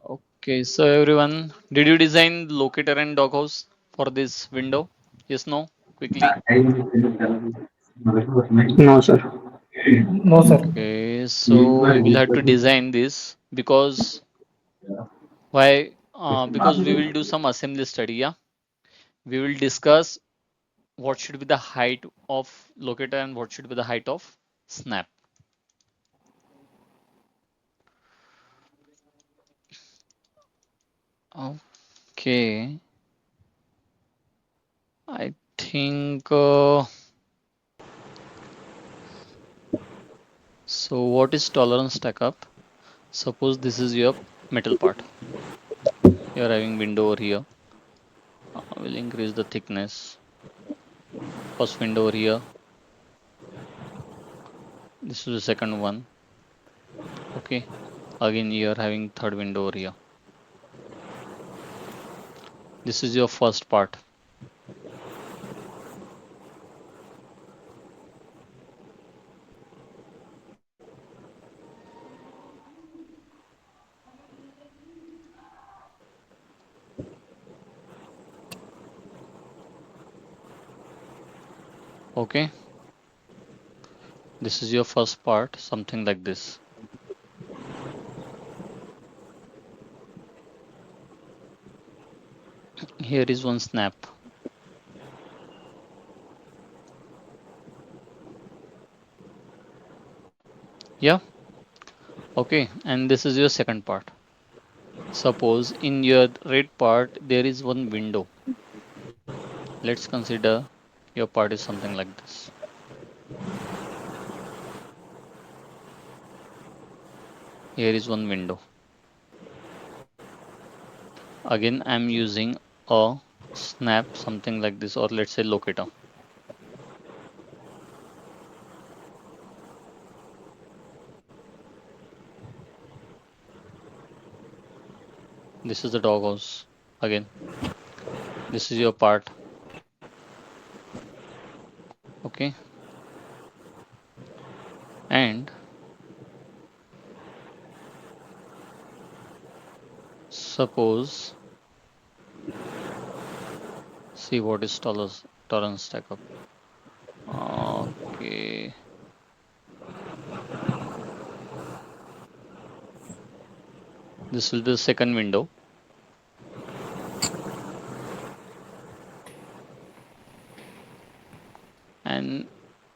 Okay, so everyone, did you design locator and doghouse for this window? Yes, no? Quickly. No, sir. No, sir. Okay, so we will have to design this because why? Because we will do some assembly study. Yeah, we will discuss what should be the height of locator and what should be the height of snap. Okay, I think so. What is tolerance stack up? Suppose this is your metal part. You are having window over here. Will increase the thickness. First window over here. This is the second one. Okay. Again, you are having third window over here. This is your first part. Okay. This is your first part, something like this. Here is one snap. Yeah. Okay. And this is your second part. Suppose in your red part, there is one window. Let's consider your part is something like this. Here is one window. Again, I'm using a snap, something like this, or let's say locator. This is the doghouse. Again, this is your part. Okay. And suppose, see what is tolerance stack up. Okay. This will be the second window. And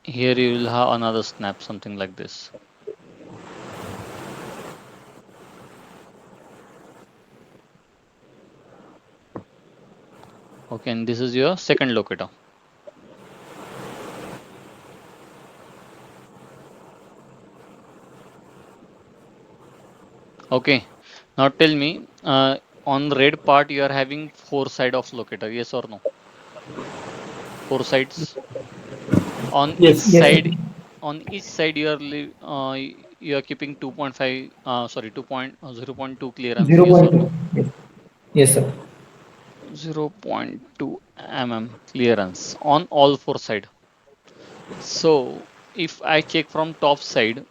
here you will have another snap, something like this. Okay, and this is your second locator. Okay, now tell me, on the red part you are having four side of locator, yes or no? Four sides. On each Yes. Yes, sir. side, you are keeping 2.5, sorry, 0.2 clearance, yes or 0.2. no? Yes. Yes, sir. 0.2 clearance on all four side. So if I check from top side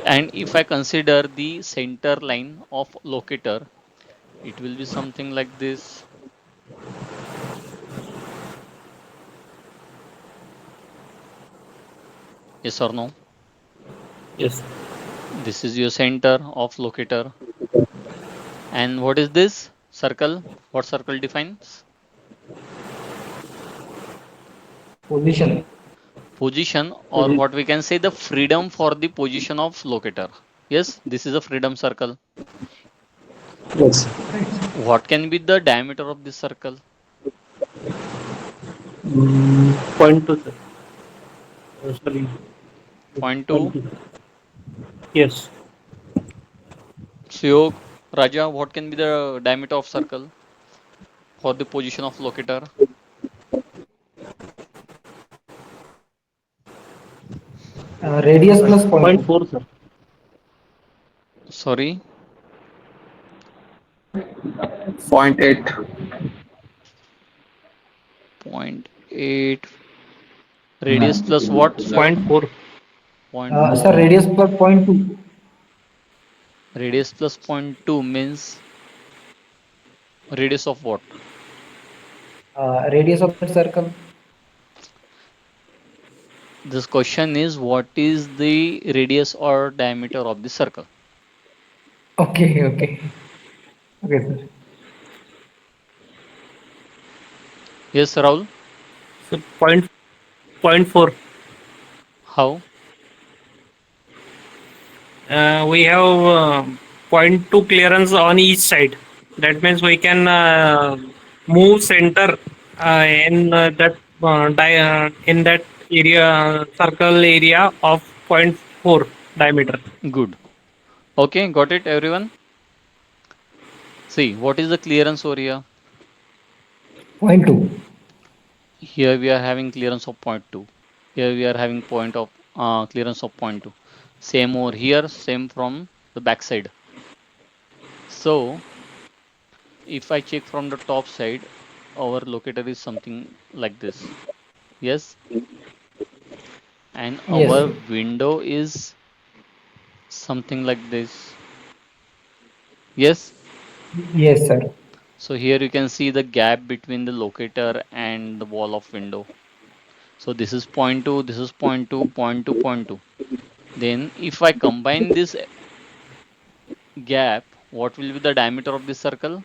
and if I consider the center line of locator, it will be something like this. Yes or no? Yes. This is your center of locator. And what is this circle? What circle defines? Position. Position, or what we can say, the freedom for the position of locator. Yes, this is a freedom circle. Yes. What can be the diameter of this circle? Point two, sir. Sorry. Point Point 2. two. Yes. So, Raja, what can be the diameter of circle for the position of locator? Radius plus point Point 2. four, sir. Sorry, Point 8. 0.8. Radius plus what, sir? Point four. Point Sir, 4. radius plus point 2. Radius plus zero point 0.2 means radius of what? Radius of that circle. This question is what is the radius or diameter of the circle? Okay, okay. Okay, sir. Yes, Rahul? So point 4. How? We have point 2 clearance on each side. That means we can move center in that area circle area of point 4 diameter. Good. Okay, got it, everyone? See, what is the clearance over here? Point two. Here we are having clearance of zero point 0.2. Here we are having point of clearance of zero point 0.2. Same over here, same from the back side. So, if I check from the top side, our locator is something like this. Yes, and Yes, our sir. window is something like this. Yes, Yes, sir. so here you can see the gap between the locator and the wall of window. So this is zero point 0.2, this is zero point 0.2, zero point 0.2, zero point 0.2. Then if I combine this gap, what will be the diameter of this circle?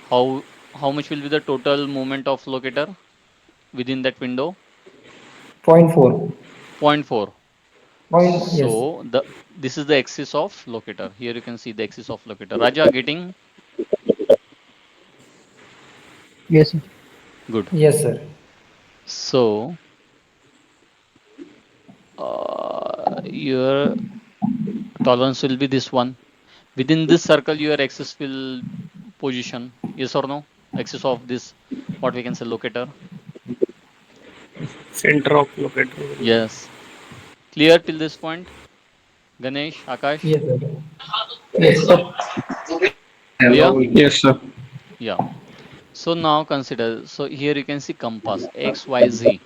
How much will be the total moment of locator within that window? Point four. Zero point 0.4. Yes. So this is the axis of locator. Here you can see the axis of locator. Raja, getting Yes, sir. good. Yes, sir. So your tolerance will be this one. Within this circle, your axis will position. Yes or no? Axis of this, what we can say locator. Center of locator. Yes. Clear till this point? Ganesh, Akash, Yes, sir. Yes. clear? Yes, sir. Yeah. So now consider. So here you can see compass X, Y, Z.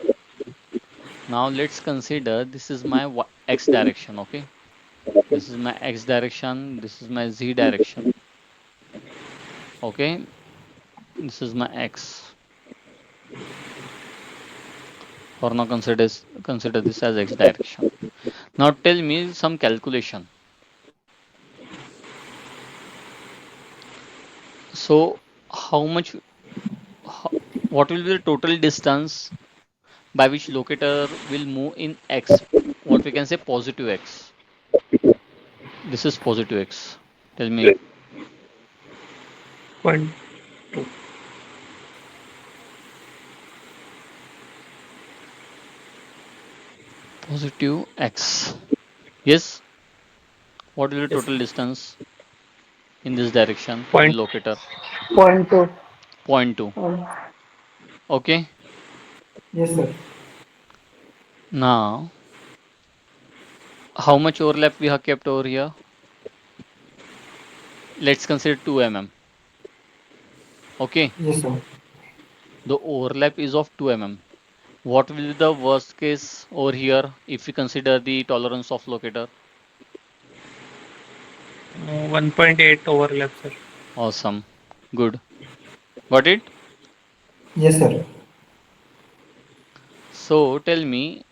Now let's consider this is my X direction. Okay. This is my X direction. This is my Z direction. Okay. This is my X. For now, consider this as X direction. Now tell me some calculation. So how much? How, what will be the total distance by which locator will move in X? What we can say positive X. This is positive X. Tell me Point 2. positive X. Yes. What will be the Yes. total distance in this direction in Point locator? point 2. Point 0.2. Okay. Yes, sir. Now, how much overlap we have kept over here? Let's consider 2 mm. Okay. Yes, sir. The overlap is of 2 mm. What will be the worst case over here if we consider the tolerance of locator? 1.8 overlap, sir. Awesome. Good. Got it? Yes, sir. So tell me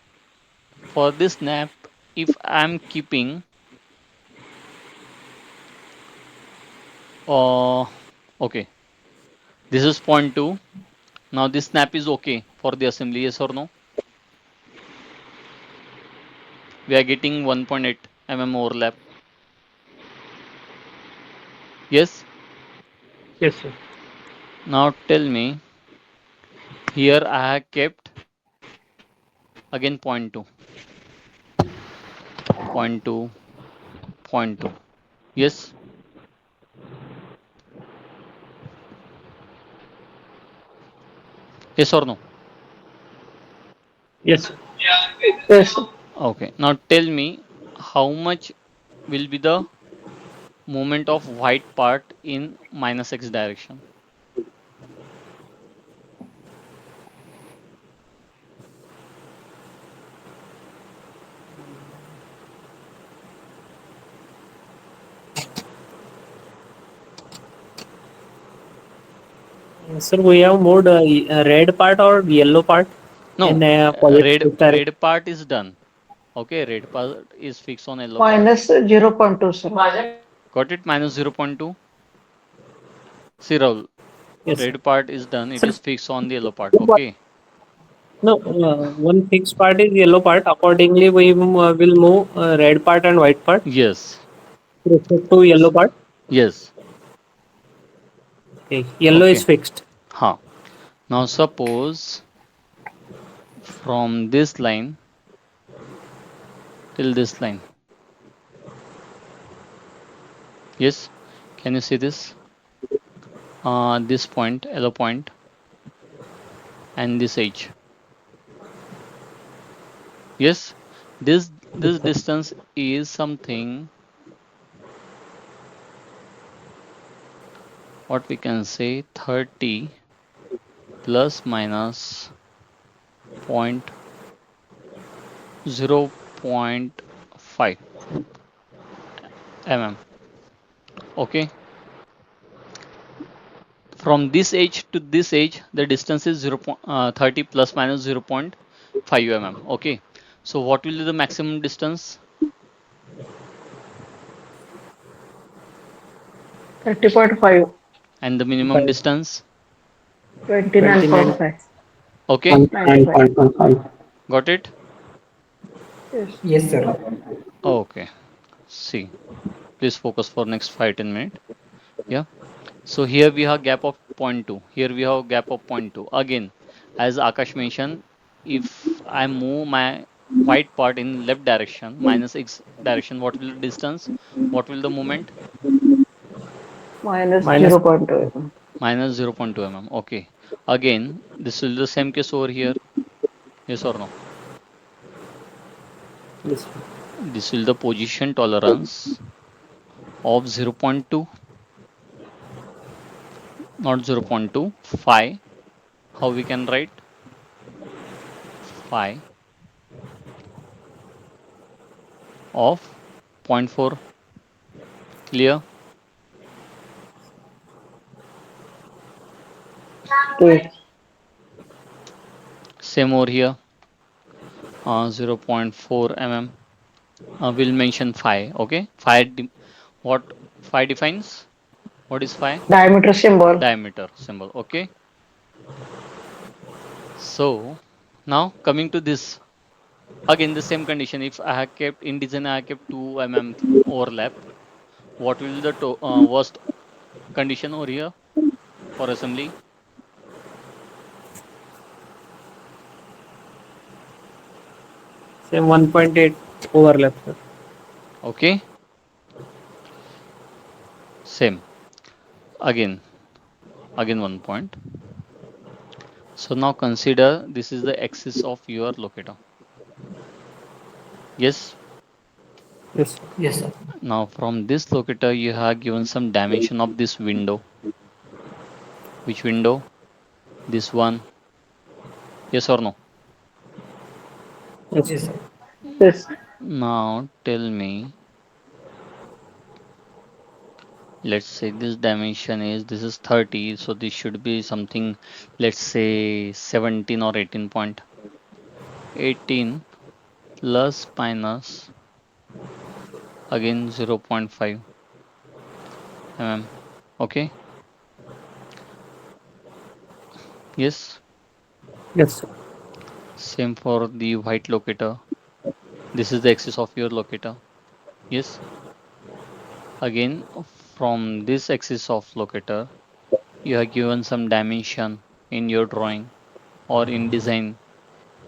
for this snap, if I'm keeping uh okay, this is point 0.2. Now this snap is okay for the assembly, yes or no? We are getting 1.8 mm overlap. Yes. Yes, sir. Now tell me here I have kept again point 0.2, point 0.2, point 0.2. Yes. Yes or no? Yes, sir. Okay. Now tell me how much will be the movement of white part in minus x direction. Sir, we have moved red part or yellow part in No, project direction. red part is done. Okay, red part is fixed on yellow part. minus 0.2, sir. Got it? Minus 0.2. See, Rahul, Yes, sir. red part is done. It Sir, is fixed on the yellow part. Okay. no, one fixed part is yellow part. Accordingly, we will move red part and white part Yes. with respect to yellow part. Yes. Okay. Yellow is Okay. fixed. Huh. Now suppose from this line till this line. Yes. Can you see this? This point, yellow point, and this edge. Yes. This distance is something what we can say 30 plus minus point 0.5 mm. Okay. From this edge to this edge, the distance is 30 plus minus 0.5 mm. Okay. So what will be the maximum distance 30.5, and the minimum 5, distance? 29, 29.5, Okay. 95. 9.15. Got it? Yes. Yes, sir. Okay. See. Please focus for next 5-10 minutes. Yeah. So here we have gap of zero point 0.2. Here we have gap of zero point 0.2. Again, as Akash mentioned, if I move my white part in left direction minus x direction, what will the distance? What will the moment? Minus minus 0.2. Minus 0.2 mm. Okay. Again, this will the same case over here. Yes or no? this. This will the position tolerance of 0.2, not 0.2, phi. How we can write? Phi of zero point 0.4. Clear? Okay. Same over here. 0.4 mm. We'll mention phi. Okay. What phi defines? What is phi? Diameter symbol. Diameter symbol. Okay. So now coming to this. Again, the same condition. If I have kept in design, I have kept 2 mm overlap. What will be the worst condition over here for assembly? Same 1.8 overlap, sir. Okay. Same. Again, again 1 point. So now consider this is the axis of your locator. Yes. Yes. Yes, sir. Now from this locator you have given some dimension of this window. Which window? This one. Yes or no? Yes. Yes, sir. Yes. Now tell me, let's say this dimension is this is 30, so this should be something, let's say 17 or 18 point. 18 plus minus again 0.5 mm. Okay. Yes. Yes, sir. Same for the white locator. This is the axis of your locator. Yes. Again, from this axis of locator, you have given some dimension in your drawing or in design.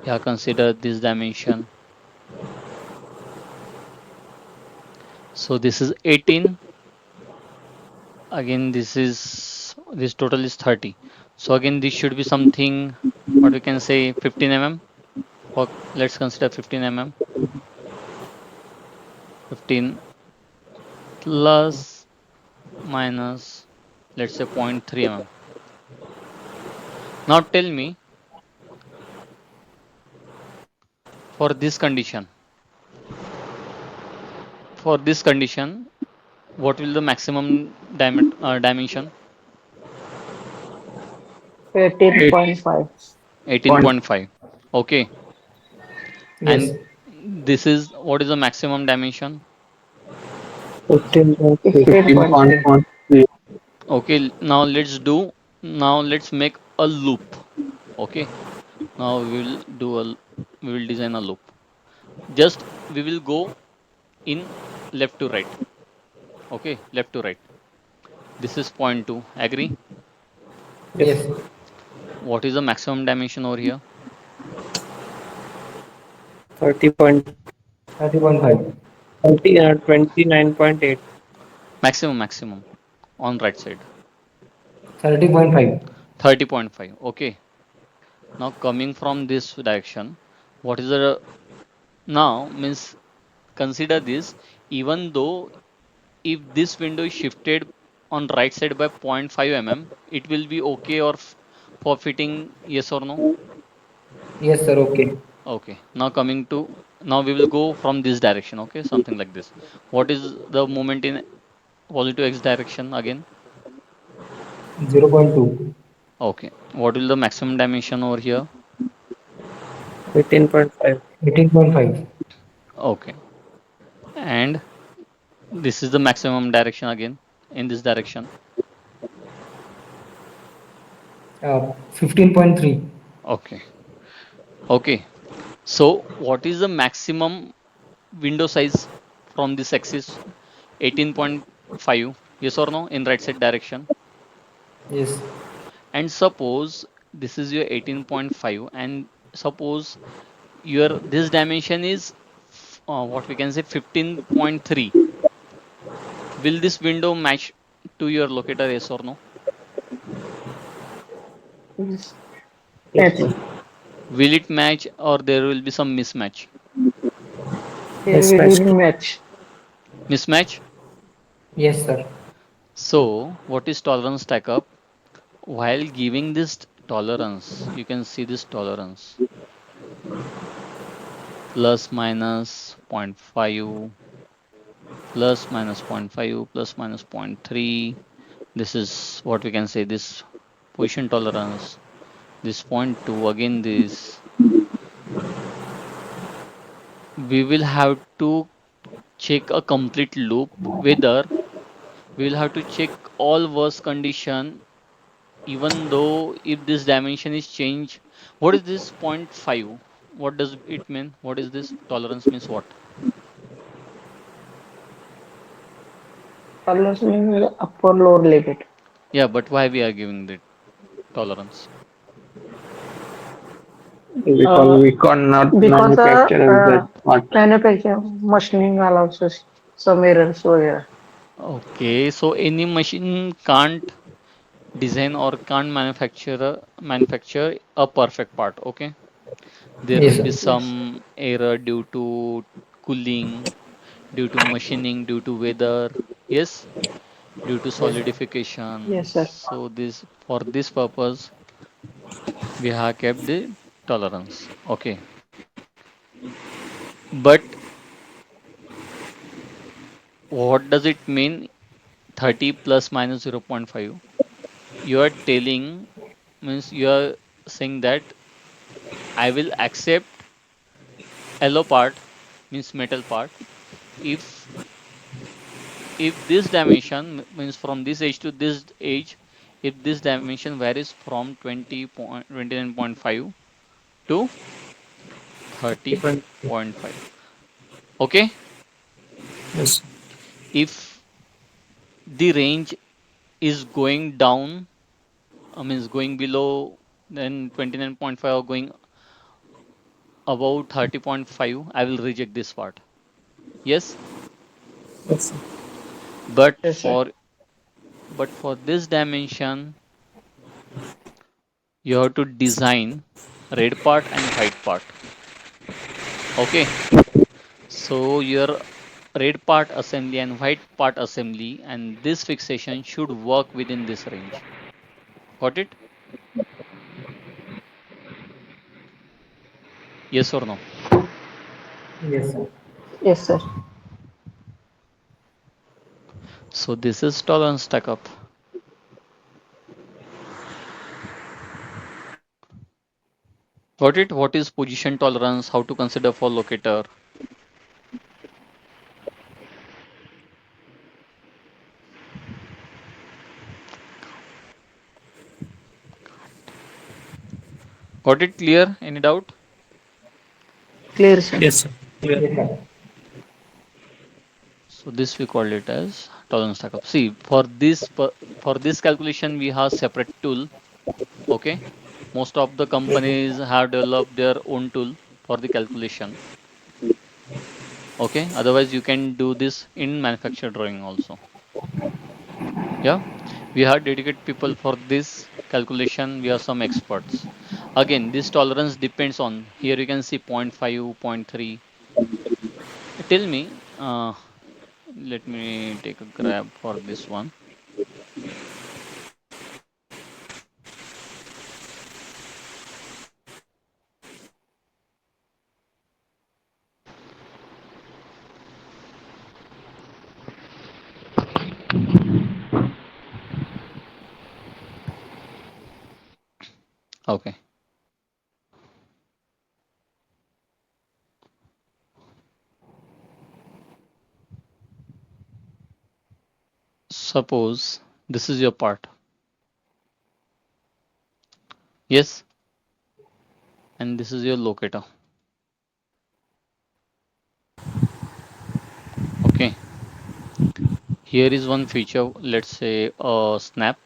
You have considered this dimension. So this is 18. Again, this total is 30. So again, this should be something what we can say 15 mm. Or let's consider 15 mm. 15 plus minus let's say 0.3 mm. Now tell me for this condition. For this condition, what will the maximum dimension? 8. 18.5. 18.5. Okay. Yes. And this is what is the maximum dimension? 15.3. 15.3. 15.3. Okay, now let's make a loop. Okay. Now we will design a loop. Just we will go in left to right. Okay, left to right. This is point 2. Agree? Yes. Yes. What is the maximum dimension over here? 30.5. 29.8. Maximum on right side. 30.5. 30.5. Okay. Now coming from this direction, what is the now means consider this, even though if this window is shifted on right side by 0.5 mm, it will be okay or for fitting, yes or no? Yes, sir. Okay. Okay. Now coming to, now we will go from this direction. Okay, something like this. What is the movement in positive x direction again? 0.2. Okay. What will the maximum dimension over here? 18.5. 18.5. Okay. And this is the maximum direction again in this direction. 15.3. Okay. Okay. So what is the maximum window size from this axis? 18.5. Yes or no in right side direction? Yes. And suppose this is your 18.5, and suppose your this dimension is what we can say 15.3. Will this window match to your locator, yes or no? Yes. Yes, Match. sir. Will it match or there will be some mismatch? Here we Mismatched. will match. Mismatch. Yes, sir. So what is tolerance stack up? While giving this tolerance, you can see this tolerance plus minus zero point 0.5, plus minus zero point 0.5, plus minus zero point 0.3. This is what we can say this position tolerance. This point 2, again this. We will have to check a complete loop whether we will have to check all worst condition, even though if this dimension is changed. What is this zero point 0.5? What does it mean? What is this tolerance means what? Tolerance means upper lower limit. Yeah, but why we are giving the tolerance? Because Uh, we cannot because manufacture that much. manufacturing machining allows us some errors वगैरह. Okay, so any machine can't design or can't manufacture a perfect part. Okay, there Yes, will sir. be Yes. some error due to cooling, due to machining, due to weather. Yes, due to Yes, sir. solidification. Yes, sir. So this for this purpose we have kept the tolerance. Okay, but what does it mean? 30 plus minus 0.5. You are telling means you are saying that I will accept alloy part means metal part if this dimension means from this edge to this edge, if this dimension varies from 29.5 to 30.5. Okay, Yes. if the range is going down, means going below then 29.5 or going above 30.5, I will reject this part. Yes, Yes, sir. but Yes, sir. for this dimension you have to design red part and white part. Okay, so your red part assembly and white part assembly and this fixation should work within this range. Got it? Yes or no? Yes, sir. Yes, sir. So this is tolerance stack up. Got it? What is position tolerance? How to consider for locator? Got it clear? Any doubt? Clear, sir. Yes, sir. Clear. Yes, sir. So this we call it as tolerance stack up. See, for this calculation we have separate tool. Okay. Most of the companies have developed their own tool for the calculation. Okay. Otherwise, you can do this in manufacturer drawing also. Yeah. We have dedicated people for this calculation. We have some experts. Again, this tolerance depends on here you can see 0.5, 0.3. Tell me, let me take a grab for this one. Okay. Suppose this is your part. Yes. And this is your locator. Okay. Here is one feature, let's say a snap.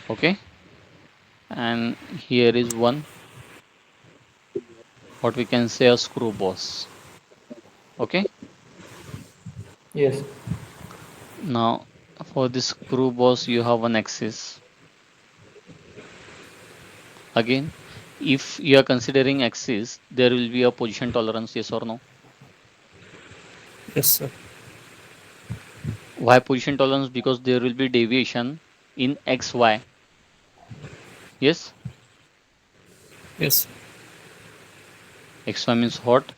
Okay. And here is one, what we can say a screw boss. Okay. Yes. Now for this screw boss, you have one axis. Again, if you are considering axis, there will be a position tolerance, yes or no? Yes, sir. Why position tolerance? Because there will be deviation in xy. Yes. Yes. Xy means what?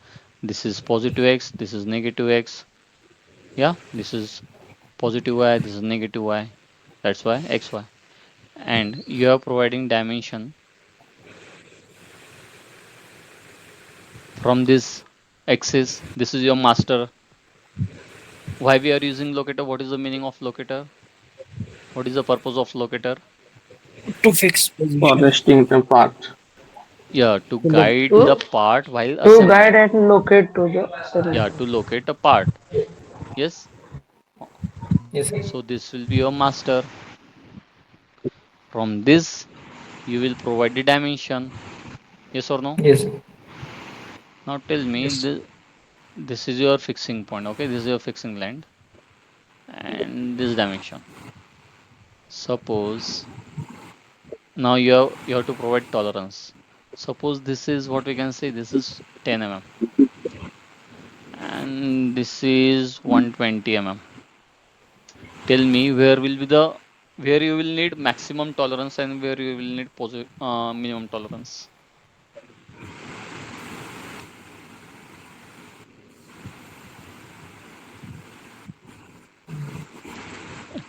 This is positive x, this is negative x. Yeah, this is positive y, this is negative y. That's why xy. And you are providing dimension from this axis. This is your master. Why we are using locator? What is the meaning of locator? What is the purpose of locator? To fix For position. resting the part. Yeah, to Look. guide the To part while to guide assembling. and locate to the Yeah, assembly. to locate a part. Yes. Yes, sir. So this will be your master. From this, you will provide the dimension. Yes or no? Yes, sir. Now tell me, Yes. this is your fixing point. Okay, this is your fixing land, and this dimension. Suppose now you have to provide tolerance. Suppose this is what we can say. This is 10 mm, and this is 120 mm. Tell me where you will need maximum tolerance and where you will need minimum tolerance.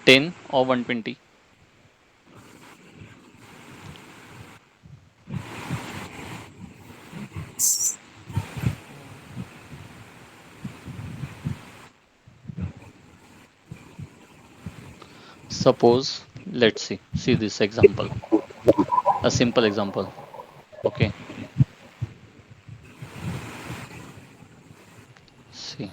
10 or 120. Suppose, let's see this example, a simple example. Okay, see.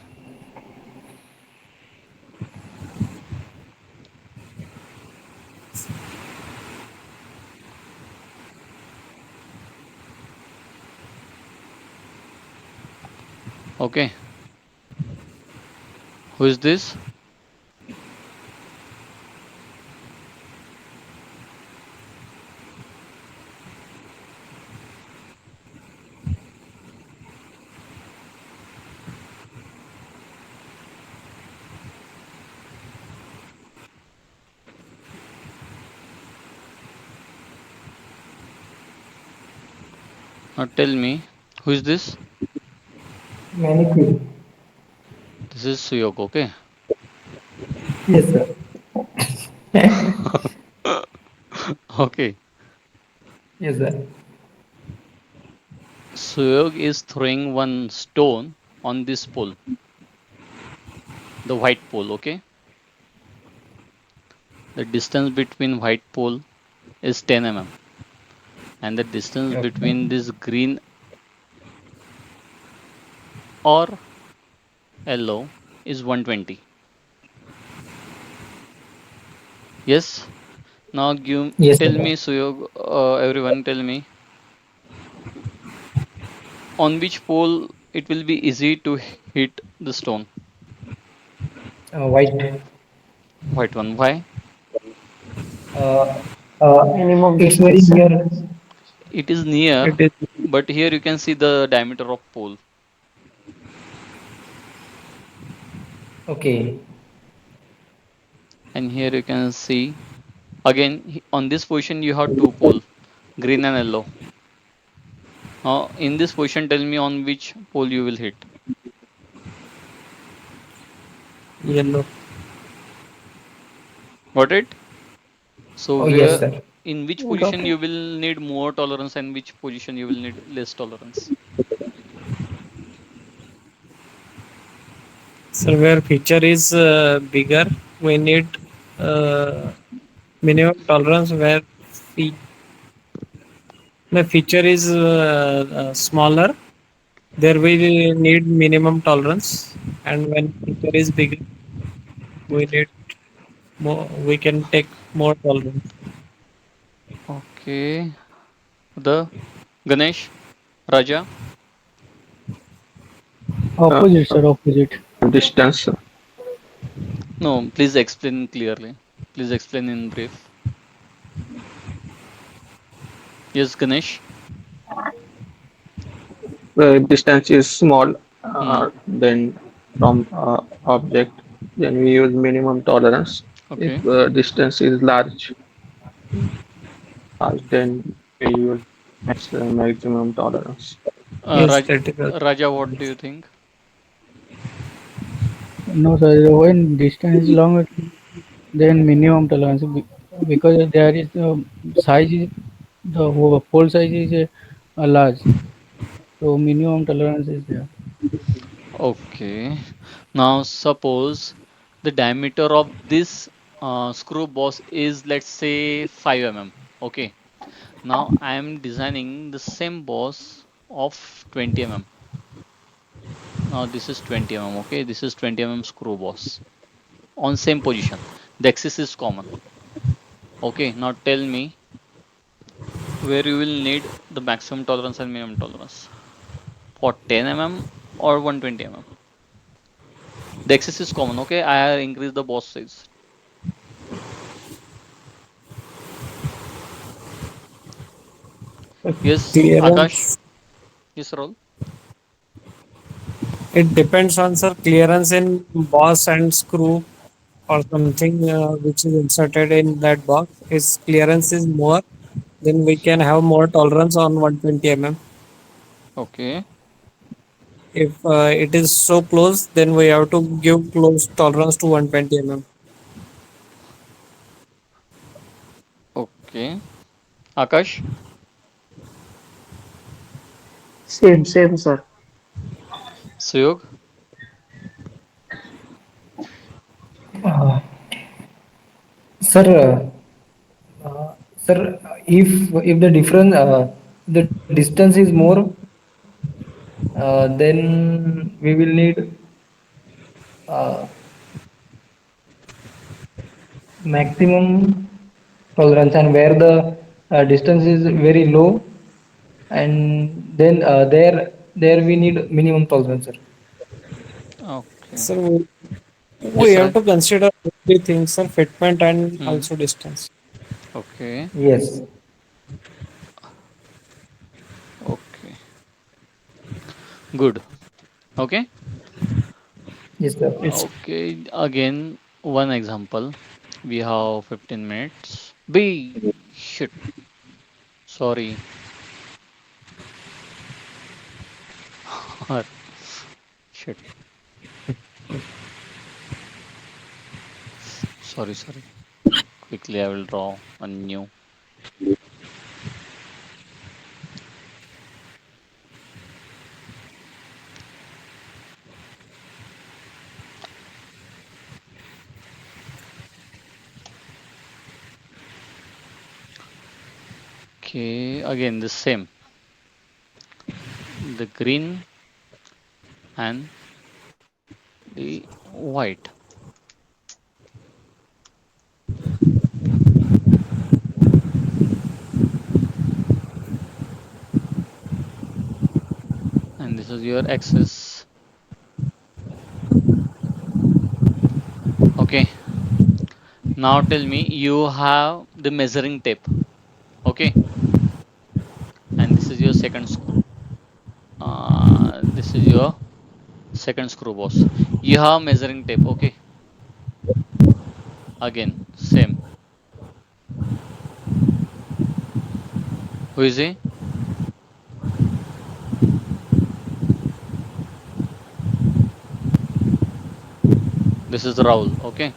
Okay, who is this? Now tell me, who is this? Manifold. This is Suyok. Okay. Yes, sir. Okay. Yes, sir. Suyog is throwing one stone on this pole, the white pole, okay? The distance between white pole is 10 mm and the distance Okay. between this green or yellow is 120. Yes. Now give Yes, tell sir. me Suyog, everyone tell me on which pole it will be easy to hit the stone. White. White one. Why? Uh, Minimum it's very distance. near. It is near, It is. but here you can see the diameter of pole. Okay. And here you can see again on this position you have two pole, green and yellow. Now in this position tell me on which pole you will hit. Yellow. Got it? So Oh, yes, where sir. in which Got position it. you will need more tolerance and which position you will need less tolerance. So where feature is bigger, we need uh, minimum tolerance. Where fe- the feature is smaller, there we need minimum tolerance. And when feature is bigger, we need more. We can take more tolerance. Okay. The Ganesh, Raja. uh, Opposite, sir. Opposite. distance. No, please explain clearly. Please explain in brief. Yes, Ganesh. Distance is small Hmm. then from object, then we use minimum tolerance. If Okay. distance is large, then we use maximum tolerance. Yes, Raj, that is. Raja, what do you think? No, sir. When distance is long, then minimum tolerance because there is the size is the pole size is large, so minimum tolerance is there. Okay. Now suppose the diameter of this screw boss is let's say 5 mm. Okay. Now I am designing the same boss of 20 mm. Now this is 20 mm. Okay. This is 20 mm screw boss on same position. The axis is common. Okay. Now tell me where you will need the maximum tolerance and minimum tolerance for 10 mm or 120 mm. The axis is common. Okay. I have increased the boss size. Yes, Akash. Clearance. Yes, Rahul. It depends on sir clearance in boss and screw or something which is inserted in that box. If clearance is more, then we can have more tolerance on 120 mm. Okay. If it is so close, then we have to give close tolerance to 120 mm. Okay. Akash. Same, sir. Suyog. Uh, sir, sir, if the difference the distance is more, then we will need uh, maximum tolerance, and where the distance is very low, and then there we need minimum tolerance, sir. Okay. So we Yes, have Raj. to consider everything, sir, fitment and Hmm. also distance. Okay. Yes, Okay. Good. Okay. yes, sir. It's Okay. Again, one example. We have 15 minutes. B. Shit. Sorry. Shit. Sorry. Quickly, I will draw a new. Okay, again the same, the green and the white. And this is your axis. Okay, now tell me you have the measuring tape. Okay, and this is your this is your second screw boss. You have measuring tape. Okay, again same. Who is he? This is Rahul. Okay,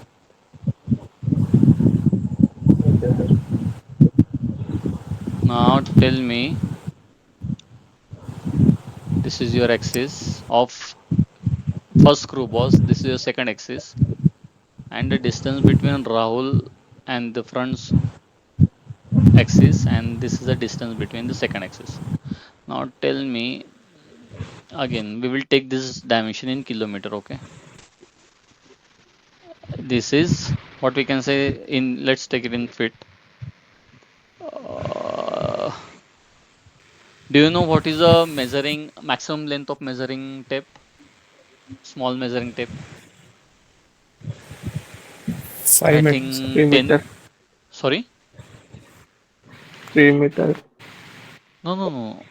now tell me this is your axis of first screw boss. This is your second axis, and the distance between Rahul and the front axis, and this is the distance between the second axis. Now tell me again, we will take this dimension in kilometer. Okay, this is what we can say in, let's take it in feet. uh, do you know what is the measuring maximum length of measuring tape, small measuring tape? 5 I meters. think 10. 3 meter, Sorry, 3 meter. no,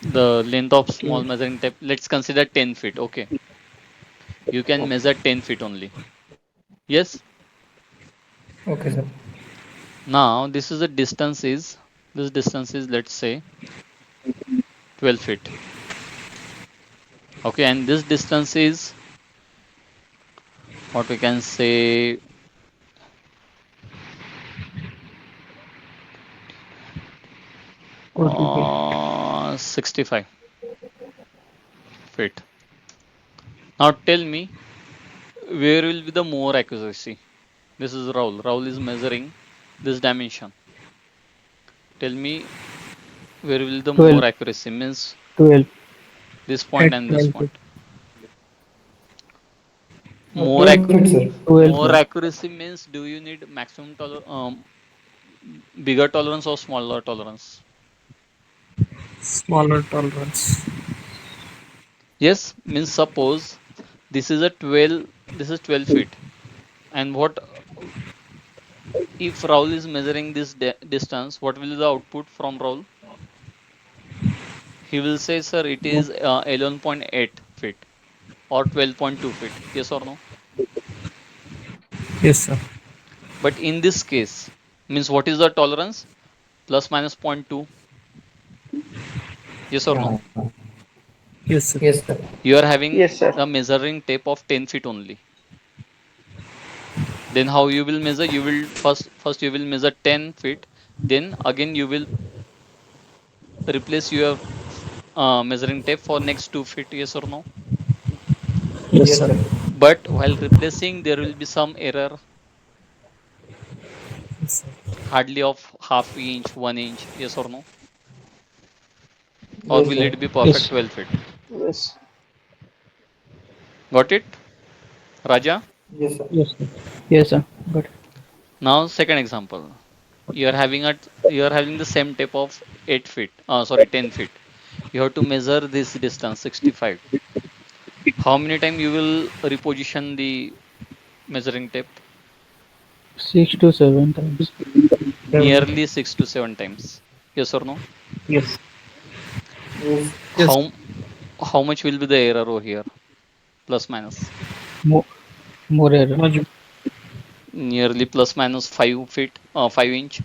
the length of small measuring tape, let's consider 10 feet. Okay, you can measure 10 feet only. Yes. Okay, sir. Now this distance is, let's say, 12 feet. Okay, and this distance is what we can say 40 feet. 65 feet. Now tell me where will be the more accuracy? This is Raul. Raul is measuring this dimension. Tell me where will the 12, more accuracy, means 12, this At point and this 12 feet. point. More 12 ac- feet, sir. 12 more feet. accuracy means, do you need bigger tolerance or smaller tolerance? Smaller tolerance. Yes, means suppose this is 12 feet, and what if Raul is measuring this distance, what will be the output from Raul? He will say, sir, it is 11.8 feet or 12.2 feet. Yes or no? Yes, sir. But in this case, means what is the tolerance? Plus minus zero point 0.2. Yes or no? Yes, sir. You are having Yes, sir. a measuring tape of 10 feet only. Then how you will measure? You will first you will measure 10 feet. Then again you will replace your measuring tape for next 2 feet. Yes or no? Yes, sir. But while replacing, there will be some error, Yes, sir. hardly of half inch, 1 inch. Yes or no? Or will it be perfect Yes. 12 feet? Yes. Got it, Raja? Yes, sir. Yes, sir. But Now second example. You are having the same tape of 8 feet. Sorry, 10 feet. You have to measure this distance 65. How many time you will reposition the measuring tape? 6 to 7 times. 7. Nearly 6 to 7 times. Yes or no? Yes. Yes. How how much will be the error over here? Plus minus. More, more error. Much. Nearly plus minus 5 feet, 5 inch.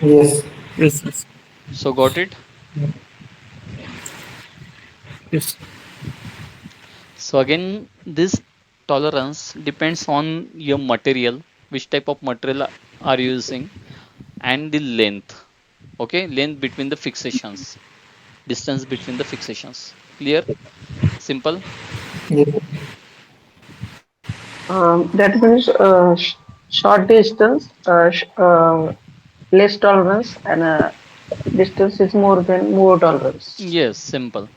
Yes. Yes. So got it. Yes. So again, this tolerance depends on your material, which type of material are you using, and the length. Okay, length between the fixations, distance between the fixations. Clear? Simple. That means short distance. less tolerance, and distance is more than more tolerance. Yes, simple.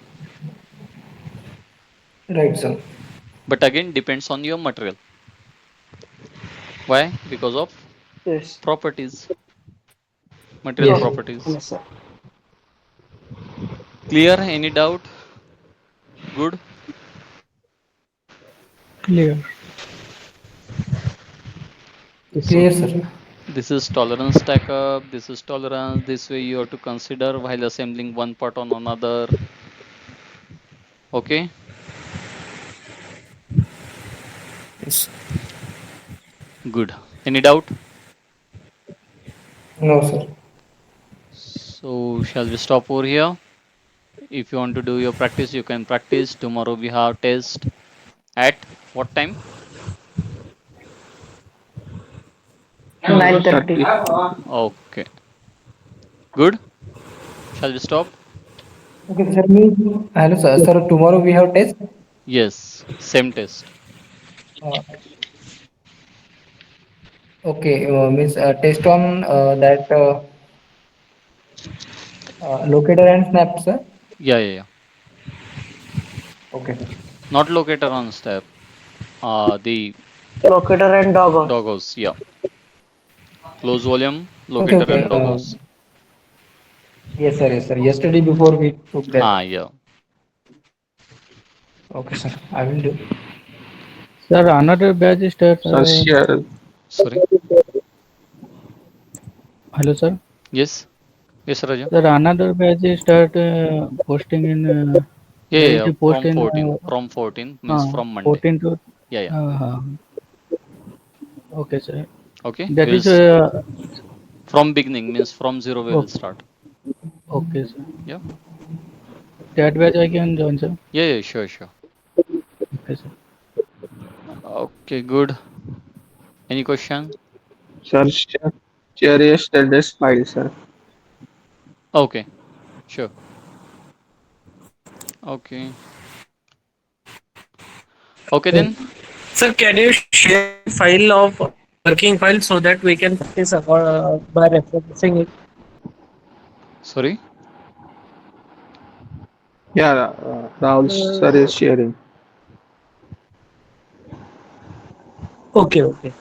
Right, sir. But again, depends on your material. Why? Because of Yes. properties, material Yes. properties. Yes, sir. Clear? Any doubt? Good. Clear. So Clear, sir. this is tolerance stack up. This is tolerance. This way you have to consider while assembling one part on another. Okay. Yes. Good. Any doubt? No, sir. So shall we stop over here? If you want to do your practice, you can practice. Tomorrow we have test at what time? 9:30. 9:30. Okay. Good. Shall we stop? Okay, sir. Hello, sir. Sir, tomorrow we have test. Yes. Same test. Uh, okay, means test on that locator and snap, sir. Yeah, yeah, yeah. Okay, sir. Not locator on step. The Locator and doggo. doggos. Yeah. Close volume, Okay, locator okay. and doggos. Yes, sir. Yes, sir. Yesterday before we took that. Yeah. Okay, sir. I will do. Sir, another batch start. Sir, share. Sorry. Hello, sir. Yes. Yes, Raja. Sir, another batch start posting in. Yeah, There yeah, is yeah. a post From in 14. From 14 means from Monday. 14 to. Yeah, yeah. Okay, sir. Okay. That We'll is from beginning means from zero we will okay. start. Okay, sir. Yeah. That batch I can join, sir. Yeah, yeah. Sure, sure. Okay, sir. Okay, good. Any question? Sir, share yesterday's file, sir. Okay. Sure. Okay. Okay then. Sir, can you share the file of working file so that we can practice by referencing it? Sorry. Yeah, Rahul sir is sharing. Okay, okay.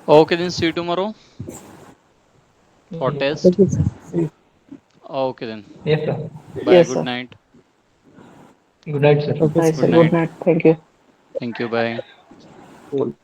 Okay then. See you tomorrow for Yes, sir. test. Okay, sir. See you. Okay then. Yes, sir. Bye. Yes, Good sir. night. Good night, sir. Okay, Nice, sir. Good sir. Good night. night. Thank you. Thank you. Bye. Cool.